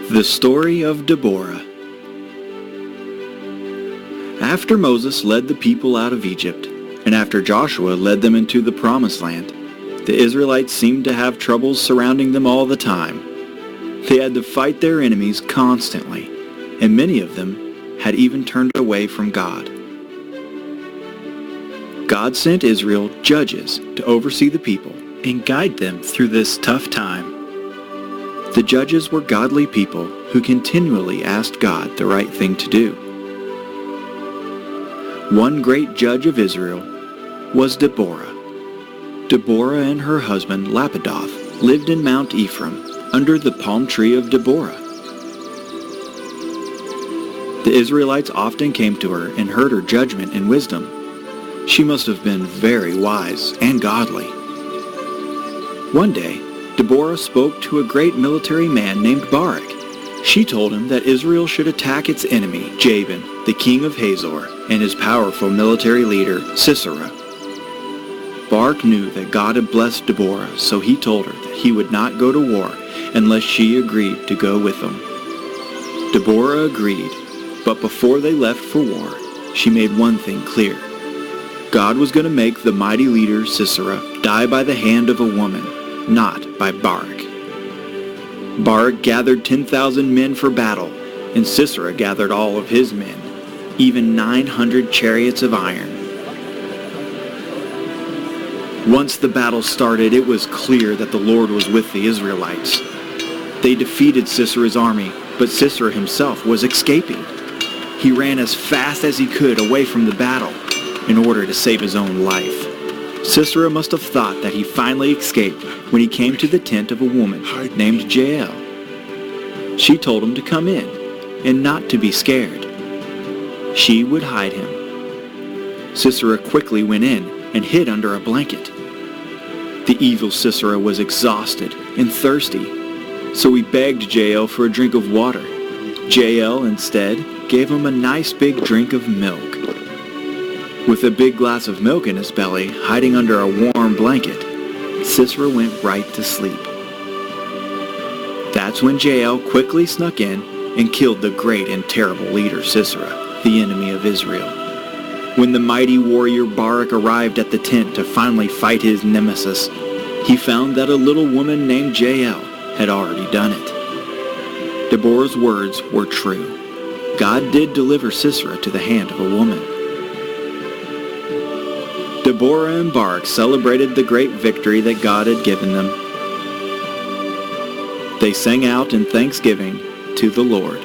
The story of Deborah. After Moses led the people out of Egypt, and after Joshua led them into the Promised Land, the Israelites seemed to have troubles surrounding them all the time. They had to fight their enemies constantly, and many of them had even turned away from God. God sent Israel judges to oversee the people and guide them through this tough time. The judges were godly people who continually asked God the right thing to do. One great judge of Israel was Deborah. Deborah and her husband Lapidoth lived in Mount Ephraim under the palm tree of Deborah. The Israelites often came to her and heard her judgment and wisdom. She must have been very wise and godly. One day, Deborah spoke to a great military man named Barak. She told him that Israel should attack its enemy, Jabin, the king of Hazor, and his powerful military leader, Sisera. Barak knew that God had blessed Deborah, so he told her that he would not go to war unless she agreed to go with him. Deborah agreed, but before they left for war, she made one thing clear. God was going to make the mighty leader, Sisera, die by the hand of a woman, not by Barak. Barak gathered 10,000 men for battle, and Sisera gathered all of his men, even 900 chariots of iron. Once the battle started, it was clear that the Lord was with the Israelites. They defeated Sisera's army, but Sisera himself was escaping. He ran as fast as he could away from the battle in order to save his own life. Sisera must have thought that he finally escaped when he came to the tent of a woman named Jael. She told him to come in and not to be scared. She would hide him. Sisera quickly went in and hid under a blanket. The evil Sisera was exhausted and thirsty, so he begged Jael for a drink of water. Jael instead gave him a nice big drink of milk. With a big glass of milk in his belly, hiding under a warm blanket, Sisera went right to sleep. That's when Jael quickly snuck in and killed the great and terrible leader Sisera, the enemy of Israel. When the mighty warrior Barak arrived at the tent to finally fight his nemesis, he found that a little woman named Jael had already done it. Deborah's words were true. God did deliver Sisera to the hand of a woman. Deborah and Barak celebrated the great victory that God had given them. They sang out in thanksgiving to the Lord.